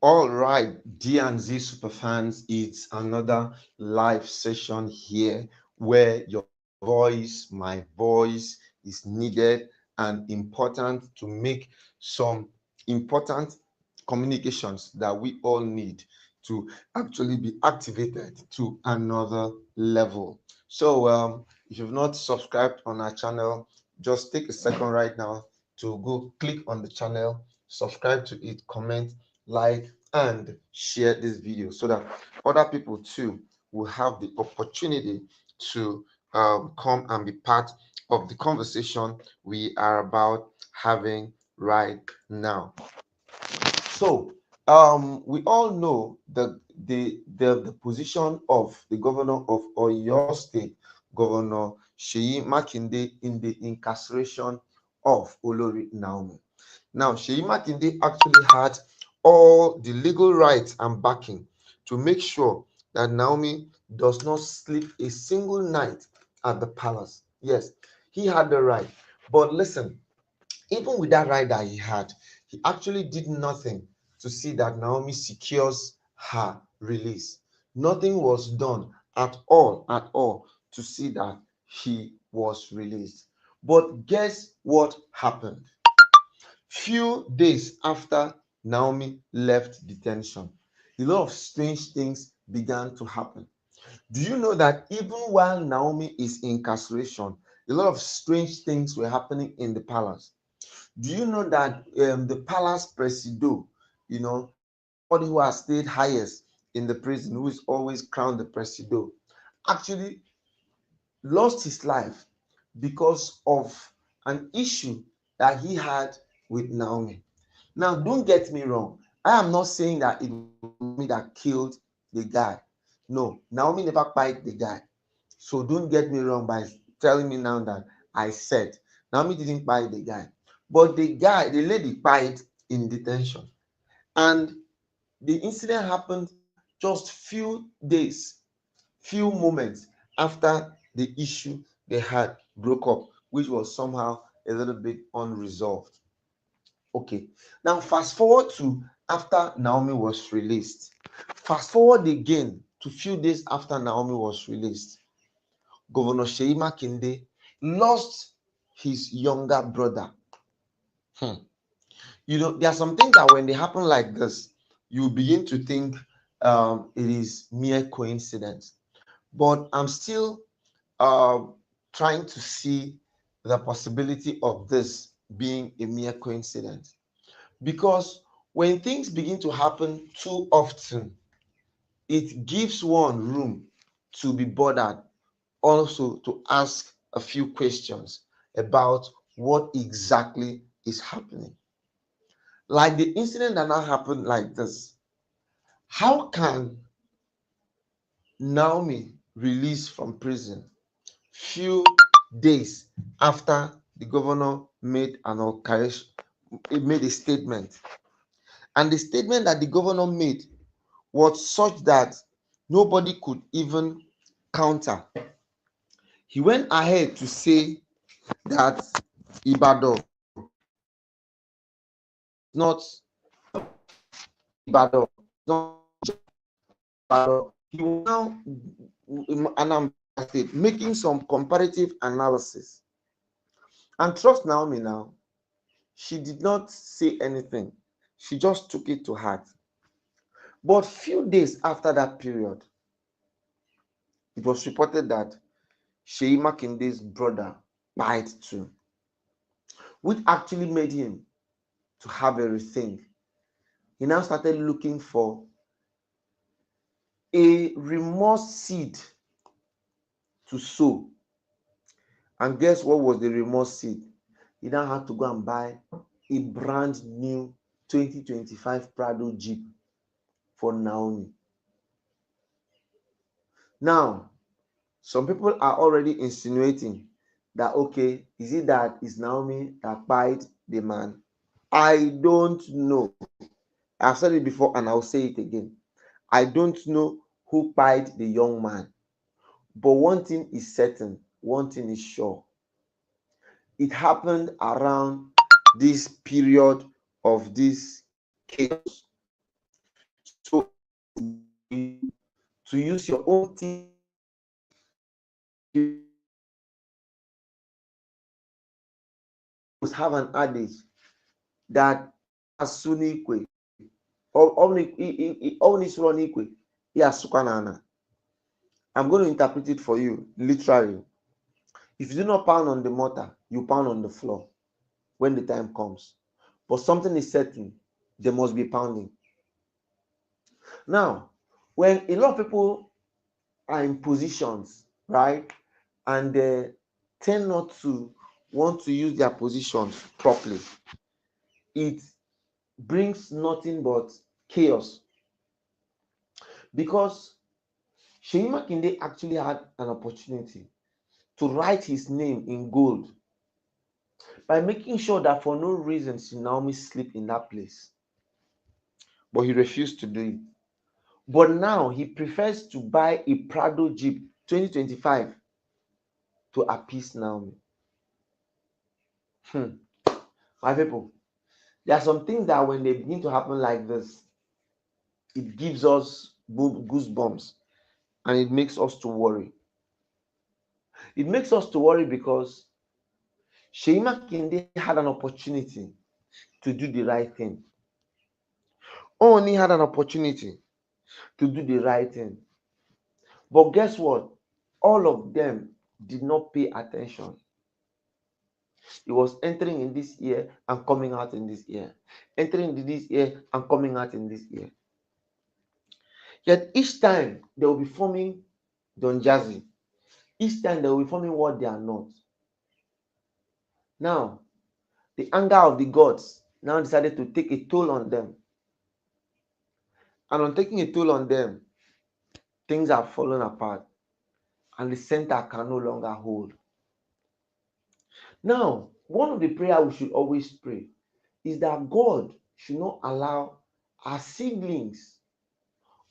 All right, D and Z superfans, it's another live session here where your voice, my voice, is needed and important to make some important communications that we all need to actually be activated to another level. So, if you've not subscribed on our channel, just take a second right now to go click on the channel, subscribe to it, comment, like, and share this video so that other people too will have the opportunity to come and be part of the conversation we are about having right now. So, we all know the position of the governor of Oyo State, Governor Seyi Makinde, in the incarceration of Olori Naomi. Now, Seyi Makinde actually had all the legal rights and backing to make sure that Naomi does not sleep a single night at the palace. Yes, he had the right. But listen, even with that right that he had, he actually did nothing to see that Naomi secures her release. Nothing was done at all, to see that he was released. But guess what happened? Few days after Naomi left detention, a lot of strange things began to happen. Do you know that even while Naomi is in incarceration, a lot of strange things were happening in the palace? Do you know that the palace presido, somebody who has stayed highest in the prison, who is always crowned the presido, actually lost his life because of an issue that he had with Naomi? Now, don't get me wrong. I am not saying that it was Naomi that killed the guy. No, Naomi never fight the guy. So don't get me wrong by telling me now that I said Naomi didn't buy the guy. But the lady died in detention. And the incident happened just few days, few moments after the issue they had broke up, which was somehow a little bit unresolved. Okay. Now fast forward to after Naomi was released. Fast forward again to few days after Naomi was released. Governor Seyi Makinde lost his younger brother. Hmm. There are some things that when they happen like this, you begin to think it is mere coincidence. But I'm still uh, trying to see the possibility of this being a mere coincidence. Because when things begin to happen too often, it gives one room to be bothered, also to ask a few questions about what exactly is happening. Like the incident that now happened like this. How can Naomi release from prison few days after the governor made an occurrence, made a statement? And the statement that the governor made was such that nobody could even counter. He went ahead to say that Ibadan is not Ibadan, is not Ibadan. He was now Anambra State making some comparative analysis. And trust Naomi now, she did not say anything. She just took it to heart. But few days after that period, it was reported that Seyi Makinde's brother died too, which actually made him to have a rethink. He now started looking for a remorse seed to sow. And guess what was the remorse seed? He now had to go and buy a brand new 2025 Prado Jeep for Naomi. Now, some people are already insinuating that, okay, is it that it's Naomi that bite the man? I don't know. I've said it before and I'll say it again. I don't know who bite the young man. But one thing is certain, one thing is sure. It happened around this period of this chaos. to use your own teeth. You must have an adage that asunikwe omnisronikwe yasukanana. I'm going to interpret it for you literally. If you do not pound on the mortar, you pound on the floor when the time comes. But something is certain, there must be pounding. Now, when a lot of people are in positions, right, and they tend not to want to use their positions properly, it brings nothing but chaos. Because Seyi Makinde actually had an opportunity to write his name in gold by making sure that for no reason Naomi sleep in that place. But he refused to do it. But now he prefers to buy a Prado Jeep 2025 to appease Naomi. My people, there are some things that when they begin to happen like this, it gives us goosebumps and it makes us to worry. It makes us to worry because Seyi Makinde had an opportunity to do the right thing. Ooni had an opportunity to do the right thing. But guess what? All of them did not pay attention. It was entering in this ear and coming out in this ear. Entering in this ear and coming out in this ear. Yet each time they will be forming Don Jazzy. Each time they will be forming what they are not. Now, the anger of the gods now decided to take a toll on them. And on taking a toll on them, things have fallen apart. And the center can no longer hold. Now, one of the prayers we should always pray is that God should not allow our siblings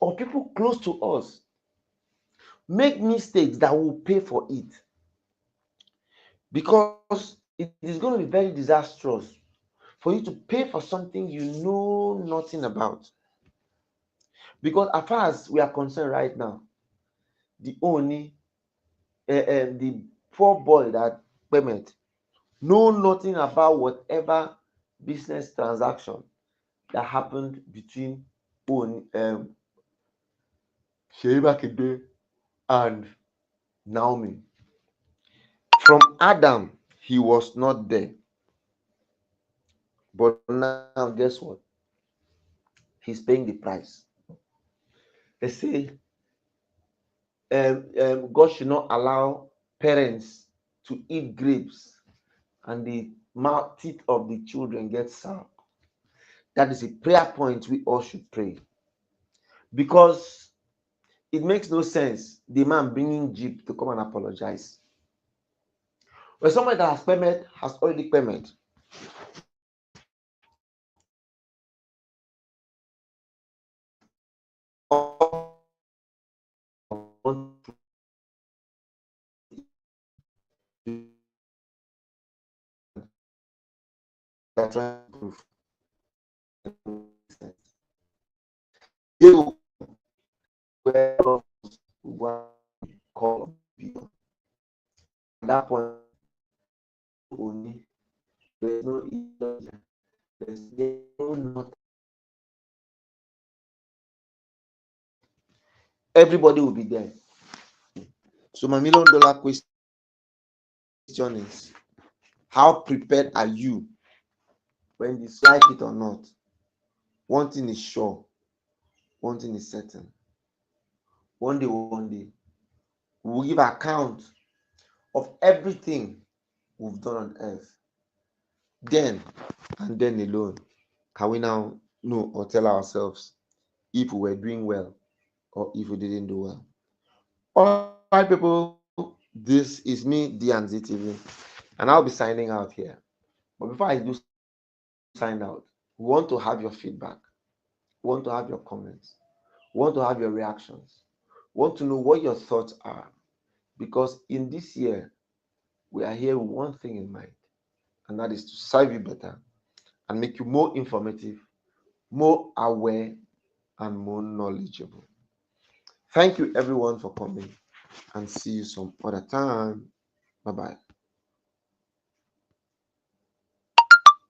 or people close to us make mistakes that will pay for it. Because it is going to be very disastrous for you to pay for something you know nothing about. Because as far as we are concerned right now, the Ooni, the poor boy that payment, know nothing about whatever business transaction that happened between Seyi Makinde and Naomi. From Adam, he was not there. But now, guess what? He's paying the price. They say God should not allow parents to eat grapes and the teeth of the children get sour. That is a prayer point we all should pray. Because it makes no sense the man bringing Jeep to come and apologize. When somebody that has already payment, they're trying to prove. You were call you. At that point, Ooni, there's no illusion. There's no nothing. Everybody will be there. So my $1,000,000 question is, how prepared are you when you like it or not? One thing is sure, one thing is certain. One day, we will give account of everything we've done on earth. Then and then alone can we now know or tell ourselves if we were doing well or if we didn't do well. All right, people, this is me, D&Z TV, and I'll be signing out here. But before I do sign out, we want to have your feedback, we want to have your comments, we want to have your reactions, we want to know what your thoughts are, because in this year we are here with one thing in mind, and that is to serve you better and make you more informative, more aware, and more knowledgeable. Thank you everyone for coming, and see you some other time. Bye bye.